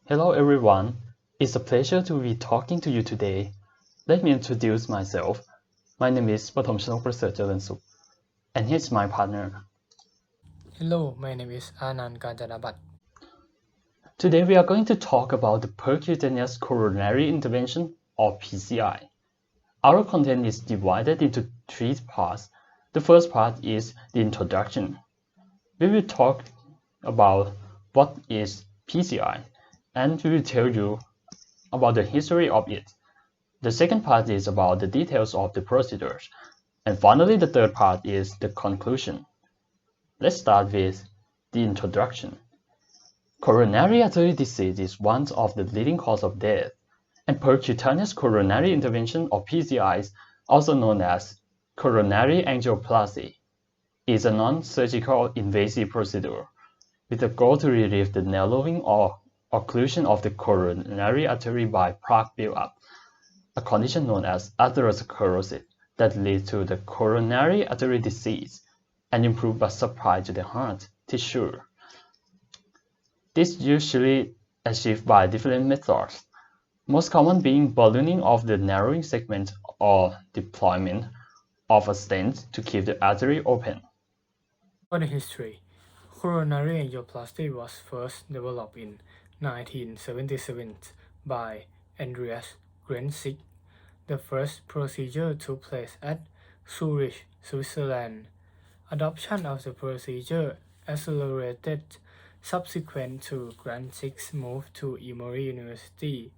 Hello everyone, it's a pleasure to be talking to you today. Let me introduce myself. My name is Pathom Chanok Praset Jalansuk, and here's my partner. Hello, my name is Anand Kanjanabat. Today we are going to talk about the percutaneous coronary intervention or PCI. Our content is divided into three parts. The first part is the introduction. We will talk about what is PCI, and we will tell you about the history of it. The second part is about the details of the procedures. And finally, the third part is the conclusion. Let's start with the introduction. Coronary artery disease is one of the leading causes of death, and percutaneous coronary intervention or PCI, also known as coronary angioplasty, is a non-surgical invasive procedure with the goal to relieve the narrowing or occlusion of the coronary artery by plaque buildup, a condition known as atherosclerosis that leads to the coronary artery disease and improve blood supply to the heart tissue. This is usually achieved by different methods, most common being ballooning of the narrowing segment or deployment of a stent to keep the artery open. For the history, coronary angioplasty was first developed in 1977 by Andreas Grenzik. The first procedure took place at Zurich, Switzerland. Adoption of the procedure accelerated subsequent to Grenzik's move to Emory University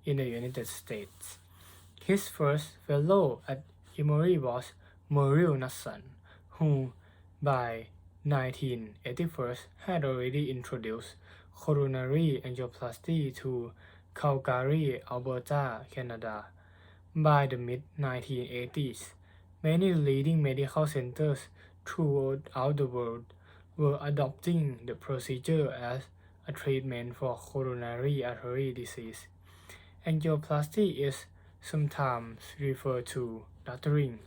in the United States. His first fellow at Emory was Muriel Nassan, who, by 1981, had already introduced coronary angioplasty to Calgary, Alberta, Canada. By the mid-1980s, many leading medical centers throughout the world were adopting the procedure as a treatment for coronary artery disease. Angioplasty is sometimes referred to doctoring,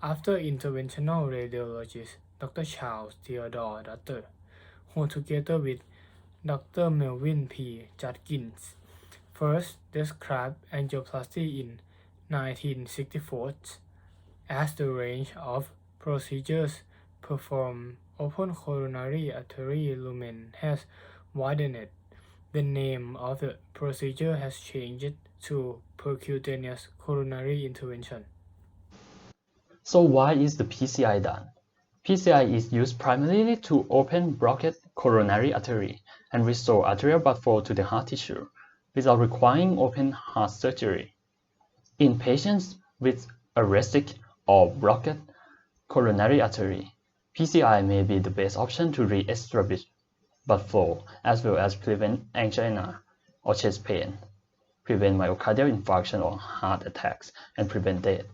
after interventional radiologist Dr. Charles Theodore Doctor, who together with Dr. Melvin P. Judkins first described angioplasty in 1964 as the range of procedures performed open coronary artery lumen has widened. The name of the procedure has changed to percutaneous coronary intervention. So why is the PCI done? PCI is used primarily to open blocked coronary artery and restore arterial blood flow to the heart tissue without requiring open heart surgery. In patients with arrested or blocked coronary artery, PCI may be the best option to re-establish blood flow as well as prevent angina or chest pain, prevent myocardial infarction or heart attacks, and prevent death.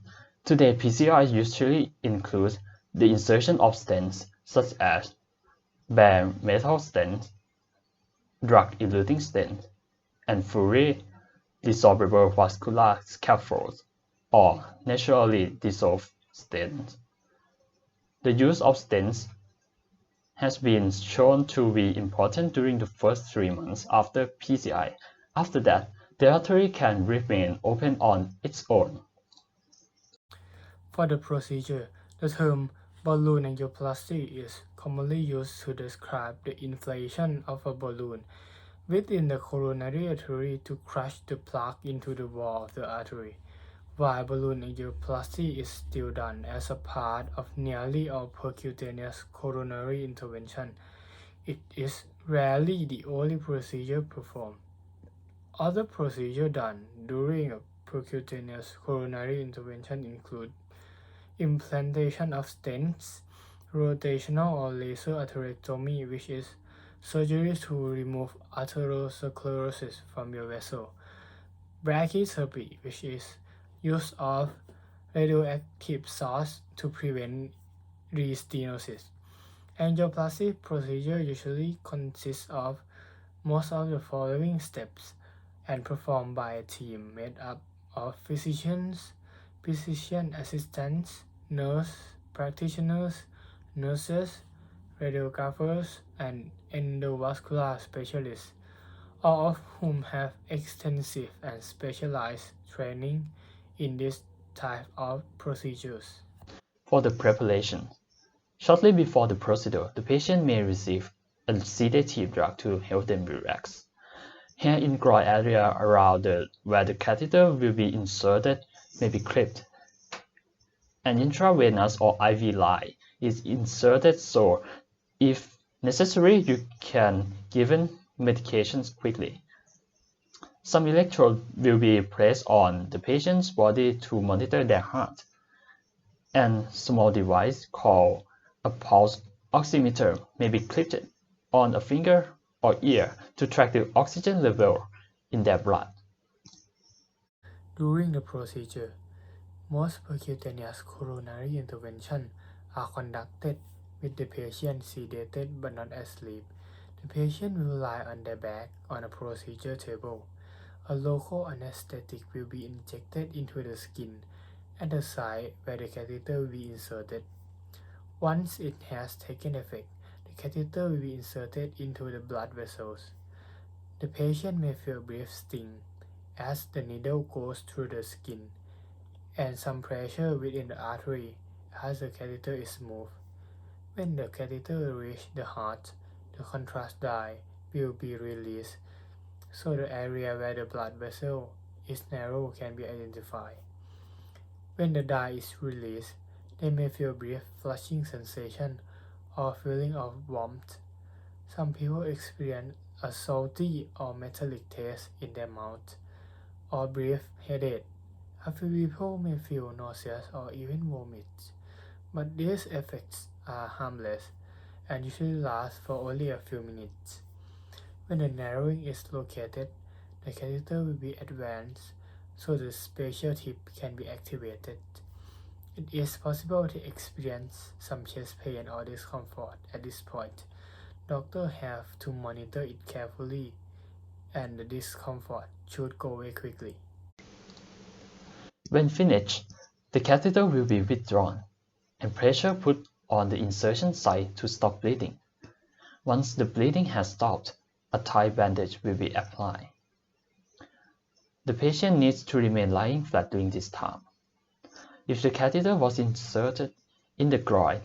Today, PCI usually includes the insertion of stents such as bare metal stents, drug-eluting stents, and fully dissolvable vascular scaffolds or naturally dissolved stents. The use of stents has been shown to be important during the first 3 months after PCI. After that, the artery can remain open on its own. For the procedure, the term balloon angioplasty is commonly used to describe the inflation of a balloon within the coronary artery to crush the plaque into the wall of the artery. While balloon angioplasty is still done as a part of nearly all percutaneous coronary intervention, it is rarely the only procedure performed. Other procedures done during a percutaneous coronary intervention include implantation of stents, rotational or laser atherectomy, which is surgery to remove atherosclerosis from your vessel, brachytherapy, which is use of radioactive salts to prevent restenosis. Angioplasty procedure usually consists of most of the following steps and performed by a team made up of physicians, physician assistants, nurse practitioners, nurses, radiographers, and endovascular specialists. all of whom have extensive and specialized training in this type of procedures. For the preparation, shortly before the procedure, the patient may receive a sedative drug to help them relax. Hair in groin area around where the catheter will be inserted may be clipped. An intravenous or IV line is inserted so if necessary you can given medications quickly. Some electrode will be placed on the patient's body to monitor their heart. And small device called a pulse oximeter may be clipped on a finger or ear to track the oxygen level in their blood. During the procedure, most percutaneous coronary interventions are conducted with the patient sedated but not asleep. The patient will lie on their back on a procedure table. A local anesthetic will be injected into the skin at the site where the catheter will be inserted. Once it has taken effect, the catheter will be inserted into the blood vessels. The patient may feel brief sting as the needle goes through the skin and some pressure within the artery as the catheter is moved. When the catheter reaches the heart, the contrast dye will be released so the area where the blood vessel is narrow can be identified. When the dye is released, they may feel brief flushing sensation or feeling of warmth. Some people experience a salty or metallic taste in their mouth or brief headache. A few people may feel nauseous or even vomit, but these effects are harmless and usually last for only a few minutes. When the narrowing is located, the catheter will be advanced so the spatial tip can be activated. It is possible to experience some chest pain or discomfort at this point. Doctors have to monitor it carefully and the discomfort should go away quickly. When finished, the catheter will be withdrawn and pressure put on the insertion site to stop bleeding. Once the bleeding has stopped, a tight bandage will be applied. The patient needs to remain lying flat during this time. If the catheter was inserted in the groin,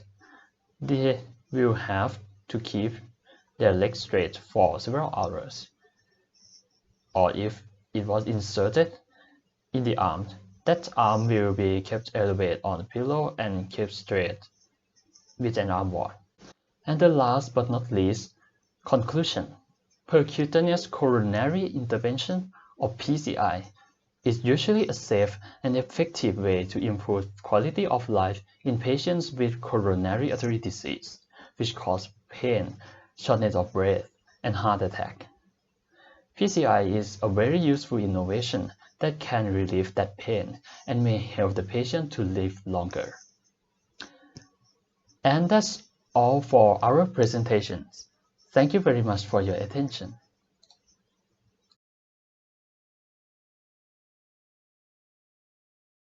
they will have to keep their legs straight for several hours. Or if it was inserted in the arm, that arm will be kept elevated on a pillow and kept straight with an arm wall. And the last but not least, conclusion. Percutaneous coronary intervention, or PCI, is usually a safe and effective way to improve quality of life in patients with coronary artery disease, which cause pain, shortness of breath, and heart attack. PCI is a very useful innovation that can relieve that pain and may help the patient to live longer. And that's all for our presentations. Thank you very much for your attention.